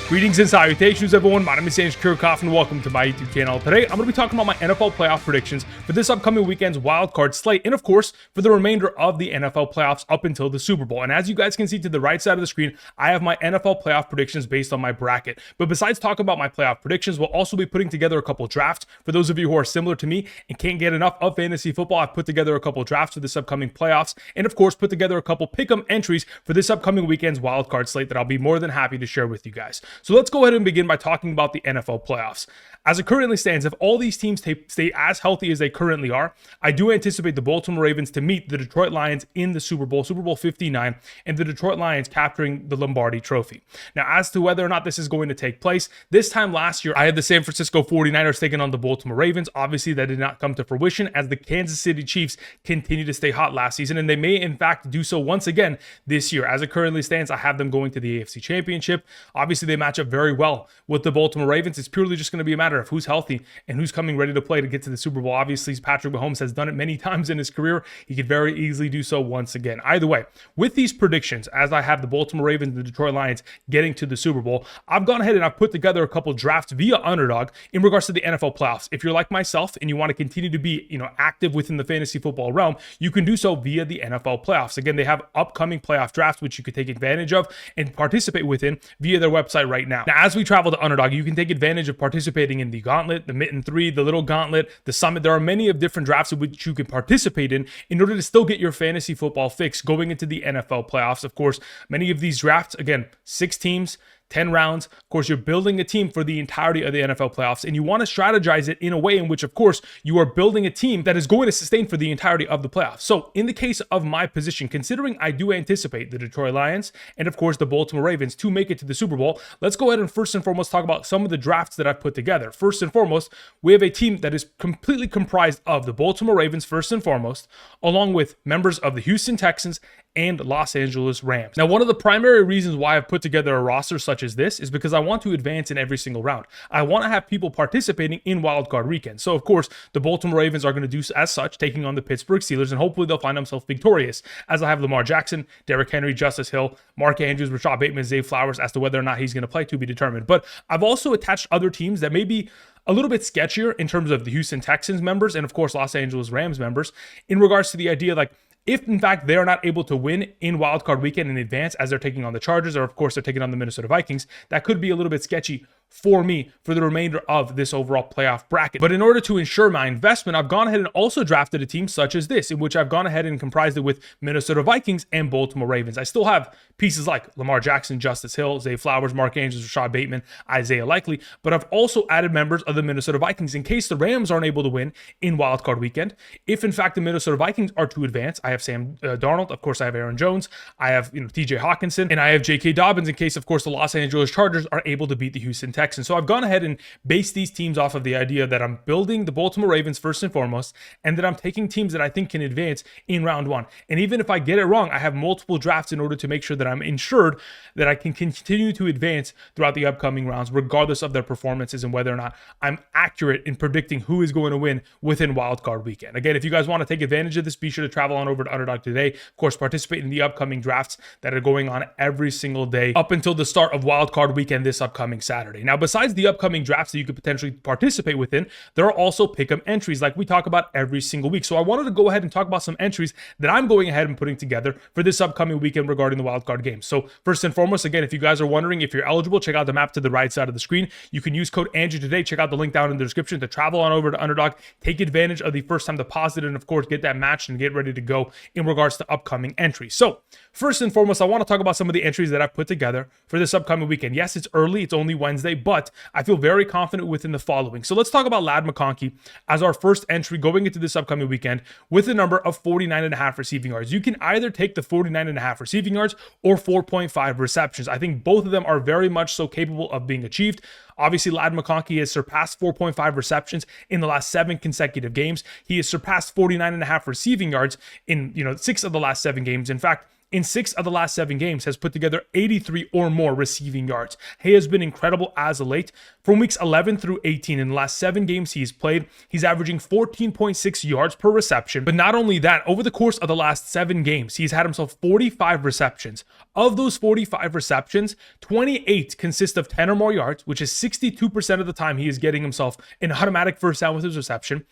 Greetings and salutations, everyone. My name is Sanj Kirchhoff, and welcome to my YouTube channel. Today, I'm going to be talking about my NFL playoff predictions for this upcoming weekend's wildcard slate, and of course, for the remainder of the NFL playoffs up until the Super Bowl. And as you guys can see to the right side of the screen, I have my NFL playoff predictions based on my bracket. But besides talking about my playoff predictions, we'll also be putting together a couple drafts. For those of you who are similar to me and can't get enough of fantasy football, I've put together a couple drafts for this upcoming playoffs, and of course, put together a couple pick'em entries for this upcoming weekend's wildcard slate that I'll be more than happy to share with you guys. So let's go ahead and begin by talking about the NFL playoffs. As it currently stands, if all these teams stay as healthy as they currently are, I do anticipate the Baltimore Ravens to meet the Detroit Lions in the Super Bowl 59, and the Detroit Lions capturing the Lombardi Trophy. Now, as to whether or not this is going to take place, this time last year, I had the San Francisco 49ers taking on the Baltimore Ravens. Obviously, that did not come to fruition as the Kansas City Chiefs continue to stay hot last season, and they may, in fact, do so once again this year. As it currently stands, I have them going to the AFC Championship. Obviously, they match up very well with the Baltimore Ravens. It's purely just going to be a matter of who's healthy and who's coming ready to play to get to the Super Bowl. Obviously, Patrick Mahomes has done it many times in his career. He could very easily do so once again. Either way, with these predictions, as I have the Baltimore Ravens and the Detroit Lions getting to the Super Bowl, I've gone ahead and I've put together a couple drafts via Underdog in regards to the NFL playoffs. If you're like myself and you want to continue to be, active within the fantasy football realm, you can do so via the NFL playoffs. Again, they have upcoming playoff drafts which you could take advantage of and participate within via their website right now. Now, as we travel to Underdog, you can take advantage of participating in the Gauntlet, the Mitten 3, the Little Gauntlet, the Summit. There are many of different drafts in which you can participate in order to still get your fantasy football fix going into the NFL playoffs. Of course, many of these drafts, again, 6 teams, 10 rounds. Of course, you're building a team for the entirety of the NFL playoffs, and you want to strategize it in a way in which, of course, you are building a team that is going to sustain for the entirety of the playoffs. So in the case of my position, considering I do anticipate the Detroit Lions and, of course, the Baltimore Ravens to make it to the Super Bowl, let's go ahead and first and foremost talk about some of the drafts that I've put together. First and foremost, we have a team that is completely comprised of the Baltimore Ravens, first and foremost, along with members of the Houston Texans and Los Angeles Rams. Now, one of the primary reasons why I've put together a roster such as this is because I want to advance in every single round. I want to have people participating in wildcard weekend. So, of course, the Baltimore Ravens are going to do as such, taking on the Pittsburgh Steelers, and hopefully they'll find themselves victorious, as I have Lamar Jackson, Derrick Henry, Justice Hill, Mark Andrews, Rashad Bateman, Zay Flowers. As to whether or not he's going to play, to be determined. But I've also attached other teams that may be a little bit sketchier in terms of the Houston Texans members and, of course, Los Angeles Rams members in regards to the idea, like, if, in fact, they are not able to win in wildcard weekend in advance as they're taking on the Chargers, or, of course, they're taking on the Minnesota Vikings, that could be a little bit sketchy for me for the remainder of this overall playoff bracket. But in order to ensure my investment, I've gone ahead and also drafted a team such as this, in which I've gone ahead and comprised it with Minnesota Vikings and Baltimore Ravens. I still have pieces like Lamar Jackson, Justice Hill, Zay Flowers, Mark Andrews, Rashad Bateman, Isaiah Likely, but I've also added members of the Minnesota Vikings in case the Rams aren't able to win in wildcard weekend. If, in fact, the Minnesota Vikings are to advance, I have Sam Darnold, of course, I have Aaron Jones, I have TJ Hawkinson, and I have J.K. Dobbins in case, of course, the Los Angeles Chargers are able to beat the Houston Texans. So I've gone ahead and based these teams off of the idea that I'm building the Baltimore Ravens first and foremost, and that I'm taking teams that I think can advance in round one. And even if I get it wrong, I have multiple drafts in order to make sure that I'm ensured that I can continue to advance throughout the upcoming rounds, regardless of their performances and whether or not I'm accurate in predicting who is going to win within wildcard weekend. Again, if you guys want to take advantage of this, be sure to travel on over to Underdog today. Of course, participate in the upcoming drafts that are going on every single day up until the start of wildcard weekend this upcoming Saturday. Now, besides the upcoming drafts that you could potentially participate within, there are also pick'em entries like we talk about every single week. So I wanted to go ahead and talk about some entries that I'm going ahead and putting together for this upcoming weekend regarding the wildcard games. So first and foremost, again, if you guys are wondering if you're eligible, check out the map to the right side of the screen. You can use code Andrew today. Check out the link down in the description to travel on over to Underdog, take advantage of the first time deposit, and of course get that matched and get ready to go in regards to upcoming entries. So first and foremost, I want to talk about some of the entries that I've put together for this upcoming weekend. Yes, it's early, it's only Wednesday, but I feel very confident within the following. So let's talk about Ladd McConkey as our first entry going into this upcoming weekend with a number of 49.5 receiving yards. You can either take the 49.5 receiving yards or 4.5 receptions. I think both of them are very much so capable of being achieved. Obviously, Ladd McConkey has surpassed 4.5 receptions in the last 7 consecutive games. He has surpassed 49.5 receiving yards in 6 of the last 7 games. In fact, in 6 of the last 7 games has put together 83 or more receiving yards. He has been incredible as of late. From weeks 11 through 18, in the last 7 games he's played, he's averaging 14.6 yards per reception. But not only that, over the course of the last 7 games, he's had himself 45 receptions. Of those 45 receptions, 28 consist of 10 or more yards, which is 62% of the time he is getting himself an automatic first down with his reception,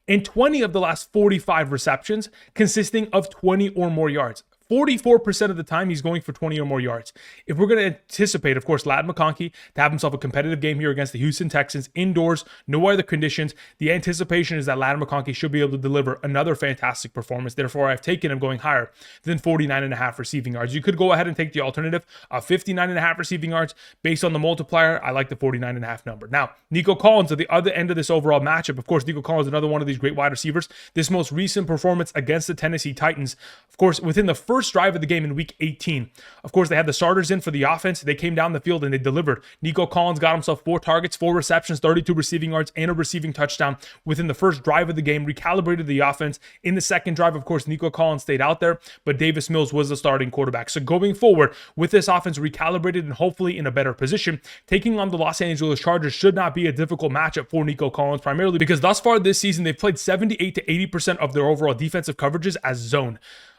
and 20 of the last 45 receptions consisting of 20 or more yards. 44% of the time he's going for 20 or more yards. If we're going to anticipate, of course, Ladd McConkey to have himself a competitive game here against the Houston Texans, indoors, no other conditions, the anticipation is that Ladd McConkey should be able to deliver another fantastic performance. Therefore, I've taken him going higher than 49.5 receiving yards. You could go ahead and take the alternative of 59.5 receiving yards. Based on the multiplier, I like the 49.5 number. Now, Nico Collins at the other end of this overall matchup. Of course, Nico Collins, another one of these great wide receivers. This most recent performance against the Tennessee Titans, of course, within the first drive of the game in week 18. Of course, they had the starters in for the offense. They came down the field and they delivered. Nico Collins got himself 4 targets, 4 receptions, 32 receiving yards, and a receiving touchdown within the first drive of the game, recalibrated the offense. In the second drive, of course, Nico Collins stayed out there, but Davis Mills was the starting quarterback. So going forward, with this offense recalibrated and hopefully in a better position, taking on the Los Angeles Chargers should not be a difficult matchup for Nico Collins, primarily because thus far this season, they've played 78 to 80% of their overall defensive coverages as zone.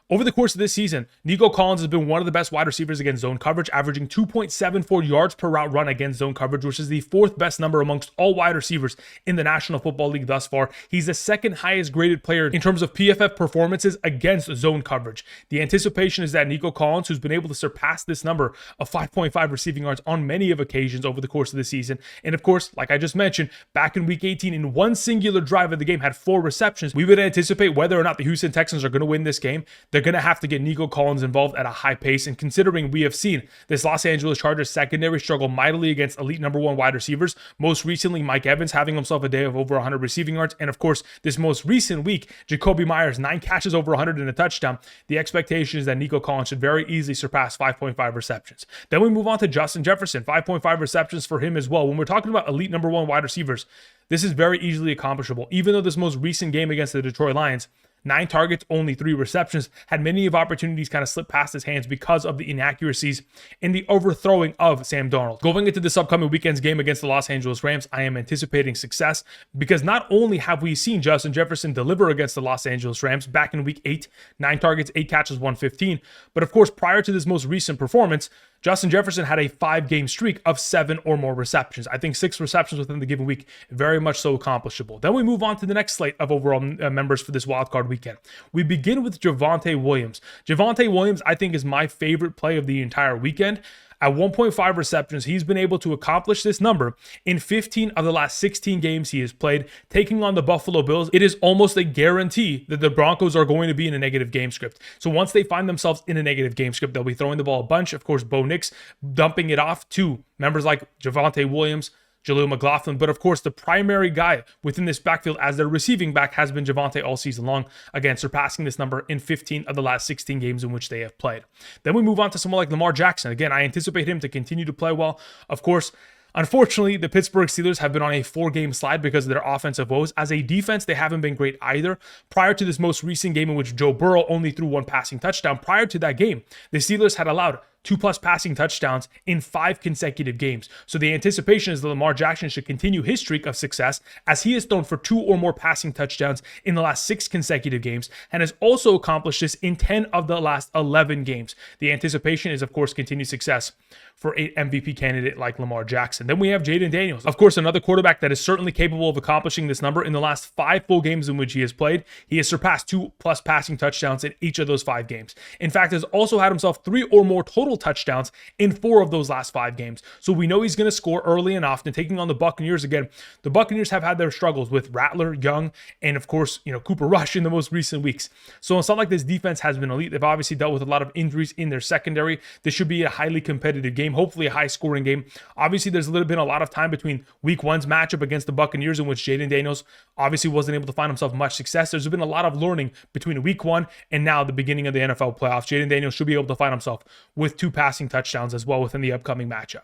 Over the course of this season, Nico Collins has been one of the best wide receivers against zone coverage, averaging 2.74 yards per route run against zone coverage, which is the 4th best number amongst all wide receivers in the National Football League thus far. He's the 2nd highest graded player in terms of PFF performances against zone coverage. The anticipation is that Nico Collins, who's been able to surpass this number of 5.5 receiving yards on many of occasions over the course of the season, and of course, like I just mentioned, back in week 18, in one singular drive of the game, had 4 receptions. We would anticipate whether or not the Houston Texans are going to win this game, they're going to have to get Nico Collins involved at a high pace. And considering we have seen this Los Angeles Chargers secondary struggle mightily against elite number 1 wide receivers, most recently Mike Evans having himself a day of over 100 receiving yards, and of course this most recent week Jacoby Myers 9 catches over 100 and a touchdown, the expectation is that Nico Collins should very easily surpass 5.5 receptions. Then we move on to Justin Jefferson, 5.5 receptions for him as well. When we're talking about elite number 1 wide receivers, this is very easily accomplishable. Even though this most recent game against the Detroit Lions, 9 targets, only 3 receptions, had many of opportunities kind of slip past his hands because of the inaccuracies in the overthrowing of Sam Darnold. Going into this upcoming weekend's game against the Los Angeles Rams, I am anticipating success because not only have we seen Justin Jefferson deliver against the Los Angeles Rams back in week 8, 9 targets, 8 catches, 115, but of course, prior to this most recent performance, Justin Jefferson had a 5-game streak of 7 or more receptions. I think 6 receptions within the given week, very much so accomplishable. Then we move on to the next slate of overall members for this wildcard weekend. We begin with Javonte Williams. Javonte Williams, I think, is my favorite play of the entire weekend. At 1.5 receptions, he's been able to accomplish this number in 15 of the last 16 games he has played, taking on the Buffalo Bills. It is almost a guarantee that the Broncos are going to be in a negative game script. So once they find themselves in a negative game script, they'll be throwing the ball a bunch. Of course, Bo Nix dumping it off to members like Javonte Williams, Jaleel McLaughlin, but of course the primary guy within this backfield as their receiving back has been Javonte all season long, again surpassing this number in 15 of the last 16 games in which they have played. Then we move on to someone like Lamar Jackson. Again, I anticipate him to continue to play well. Of course, unfortunately, the Pittsburgh Steelers have been on a 4-game slide because of their offensive woes. As a defense, they haven't been great either. Prior to this most recent game in which Joe Burrow only threw 1 passing touchdown, prior to that game, the Steelers had allowed 2+ passing touchdowns in 5 consecutive games. So the anticipation is that Lamar Jackson should continue his streak of success as he has thrown for 2 or more passing touchdowns in the last 6 consecutive games and has also accomplished this in 10 of the last 11 games. The anticipation is, of course, continued success for an MVP candidate like Lamar Jackson. Then we have Jaden Daniels. Of course, another quarterback that is certainly capable of accomplishing this number. In the last 5 full games in which he has played, he has surpassed 2+ passing touchdowns in each of those 5 games. In fact, has also had himself 3 or more total touchdowns in 4 of those last 5 games. So we know he's going to score early and often. Taking on the Buccaneers again, the Buccaneers have had their struggles with Rattler, Young, and of course, Cooper Rush in the most recent weeks. So it's not like this defense has been elite. They've obviously dealt with a lot of injuries in their secondary. This should be a highly competitive game, hopefully a high-scoring game. Obviously, there's been a lot of time between Week 1's matchup against the Buccaneers, in which Jaden Daniels obviously wasn't able to find himself much success. There's been a lot of learning between Week 1 and now the beginning of the NFL playoffs. Jaden Daniels should be able to find himself with 2 passing touchdowns as well within the upcoming matchup.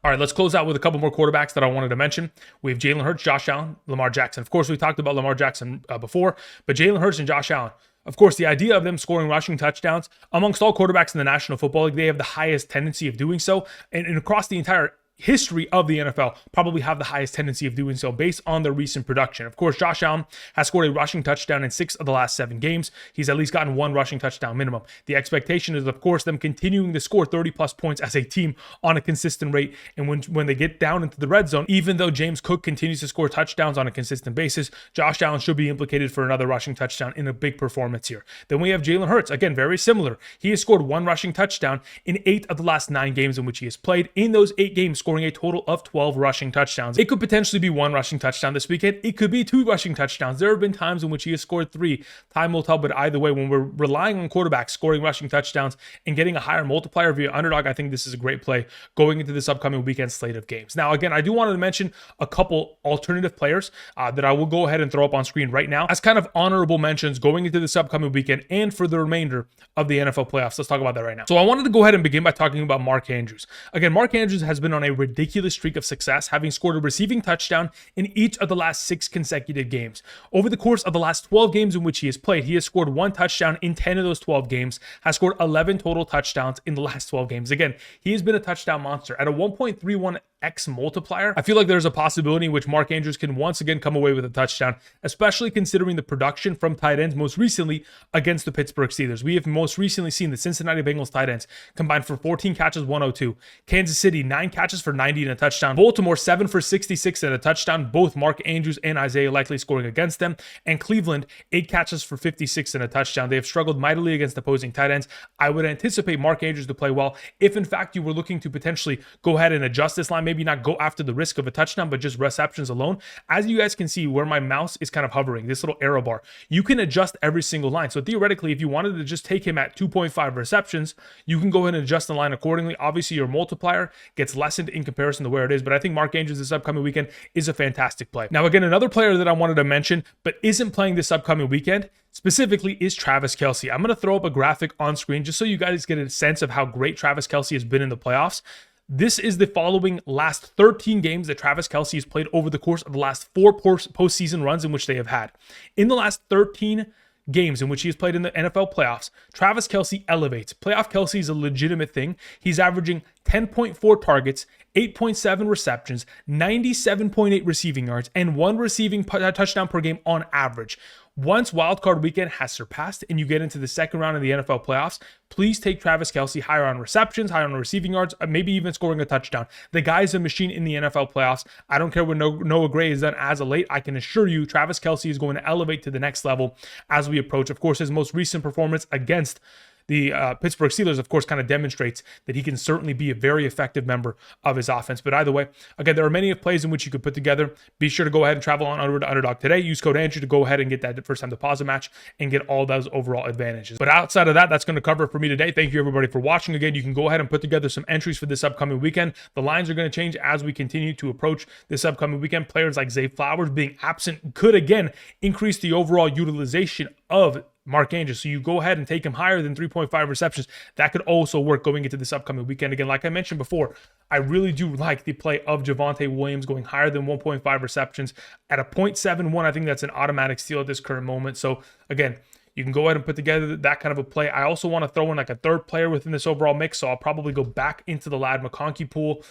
All right, let's close out with a couple more quarterbacks that I wanted to mention. We have Jalen Hurts, Josh Allen, Lamar Jackson. Of course, we talked about Lamar Jackson before, but Jalen Hurts and Josh Allen, Of course, the idea of them scoring rushing touchdowns amongst all quarterbacks in the National Football League, they have the highest tendency of doing so. And across the entire history of the NFL, probably have the highest tendency of doing so based on their recent production. Of course, Josh Allen has scored a rushing touchdown in 6 of the last 7 games. He's at least gotten 1 rushing touchdown minimum. The expectation is, of course, them continuing to score 30 plus points as a team on a consistent rate. And when they get down into the red zone, even though James Cook continues to score touchdowns on a consistent basis, Josh Allen should be implicated for another rushing touchdown in a big performance here. Then we have Jalen Hurts, again, very similar. He has scored 1 rushing touchdown in 8 of the last 9 games in which he has played. In those 8 games, scoring a total of 12 rushing touchdowns. It could potentially be 1 rushing touchdown this weekend. It could be 2 rushing touchdowns. There have been times in which he has scored 3. Time will tell, but either way, when we're relying on quarterbacks scoring rushing touchdowns and getting a higher multiplier via Underdog, I think this is a great play going into this upcoming weekend slate of games. Now, again, I do want to mention a couple alternative players that I will go ahead and throw up on screen right now as kind of honorable mentions going into this upcoming weekend and for the remainder of the NFL playoffs. Let's talk about that right now. So I wanted to go ahead and begin by talking about Mark Andrews. Again, Mark Andrews has been on a ridiculous streak of success, having scored a receiving touchdown in each of the last 6 consecutive games. Over the course of the last 12 games in which he has played, he has scored 1 touchdown in 10 of those 12 games, has scored 11 total touchdowns in the last 12 games. Again, he has been a touchdown monster at a 1.31x multiplier. I feel like there's a possibility in which Mark Andrews can once again come away with a touchdown, especially considering the production from tight ends most recently against the Pittsburgh Steelers. We have most recently seen the Cincinnati Bengals tight ends combined for 14 catches, 102. Kansas City, 9 catches for 90 and a touchdown. Baltimore, 7 for 66 and a touchdown. Both Mark Andrews and Isaiah Likely scoring against them. And Cleveland, 8 catches for 56 and a touchdown. They have struggled mightily against opposing tight ends. I would anticipate Mark Andrews to play well if, in fact, you were looking to potentially go ahead and adjust this line. Maybe not go after the risk of a touchdown, but just receptions alone. As you guys can see where my mouse is kind of hovering, this little arrow bar, you can adjust every single line. So theoretically, if you wanted to just take him at 2.5 receptions, you can go ahead and adjust the line accordingly. Obviously, your multiplier gets lessened in comparison to where it is, but I think Mark Andrews this upcoming weekend is a fantastic play. Now, again, another player that I wanted to mention, but isn't playing this upcoming weekend, specifically is Travis Kelce. I'm going to throw up a graphic on screen just so you guys get a sense of how great Travis Kelce has been in the playoffs. This is the following last 13 games that Travis Kelce has played over the course of the last 4 postseason runs in which they have had. In the last 13 games in which he has played in the NFL playoffs, Travis Kelce elevates. Playoff Kelce is a legitimate thing. He's averaging 10.4 targets, 8.7 receptions, 97.8 receiving yards, and 1 receiving touchdown per game on average. Once Wildcard Weekend has surpassed and you get into the second round of the NFL playoffs, please take Travis Kelce higher on receptions, higher on receiving yards, maybe even scoring a touchdown. The guy is a machine in the NFL playoffs. I don't care what Noah Gray has done as of late. I can assure you Travis Kelce is going to elevate to the next level as we approach. Of course, his most recent performance against the Pittsburgh Steelers, of course, kind of demonstrates that he can certainly be a very effective member of his offense. But either way, again, there are many plays in which you could put together. Be sure to go ahead and travel on over to Underdog today. Use code Andrew to go ahead and get that first-time deposit match and get all those overall advantages. But outside of that, that's going to cover it for me today. Thank you, everybody, for watching. Again, you can go ahead and put together some entries for this upcoming weekend. The lines are going to change as we continue to approach this upcoming weekend. Players like Zay Flowers being absent could, again, increase the overall utilization of Mark Andrews. So you go ahead and take him higher than 3.5 receptions. That could also work going into this upcoming weekend. Again, like I mentioned before, I really do like the play of Javonte Williams going higher than 1.5 receptions. At a 0.71, I think that's an automatic steal at this current moment. So again, you can go ahead and put together that kind of a play. I also want to throw in like a third player within this overall mix. So I'll probably go back into the Ladd McConkey pool.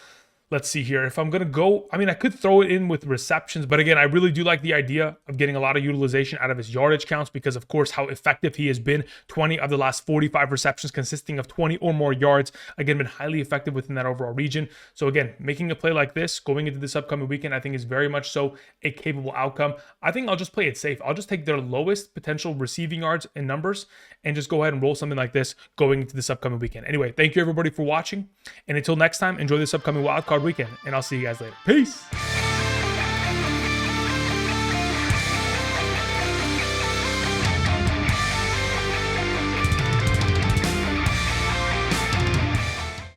Let's see here. If I'm going to go, I mean, I could throw it in with receptions, but again, I really do like the idea of getting a lot of utilization out of his yardage counts because, of course, how effective he has been. 20 of the last 45 receptions consisting of 20 or more yards. Again, been highly effective within that overall region. So again, making a play like this going into this upcoming weekend, I think is very much so a capable outcome. I think I'll just play it safe. I'll just take their lowest potential receiving yards and numbers and just go ahead and roll something like this going into this upcoming weekend. Anyway, thank you everybody for watching. And until next time, enjoy this upcoming wildcard weekend, and I'll see you guys later. Peace.